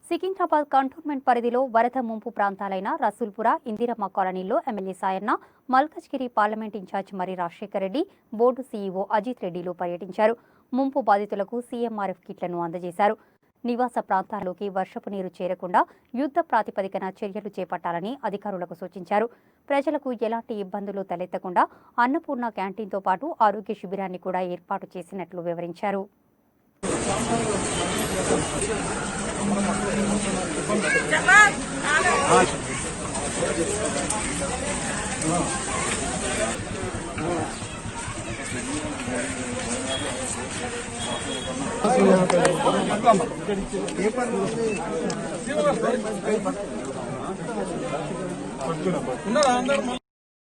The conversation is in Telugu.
సికింద్రాబాద్ కంటోన్మెంట్ పరిధిలో వరద ముంపు ప్రాంతాలైన రసూల్పుర, ఇందిరమ్మ కాలనీలో MLA Sayanna, Malkajgiri parliament in charge Marri Rajasekhar Reddy, board CEO Ajith రెడ్డిలు పర్యటించారు. ముంపు బాధితులకు సీఎంఆర్ఎఫ్ కిట్లను అందజేశారు. నివాస ప్రాంతాల్లోకి వర్షపు నీరు చేరకుండా యుద్ధ ప్రాతిపదికన చర్యలు చేపట్టాలని అధికారులకు సూచించారు. ప్రజలకు ఎలాంటి ఇబ్బందులు తలెత్తకుండా అన్నపూర్ణ క్యాంటీన్తో పాటు ఆరోగ్య శిబిరాన్ని కూడా ఏర్పాటు చేసినట్లు వివరించారు.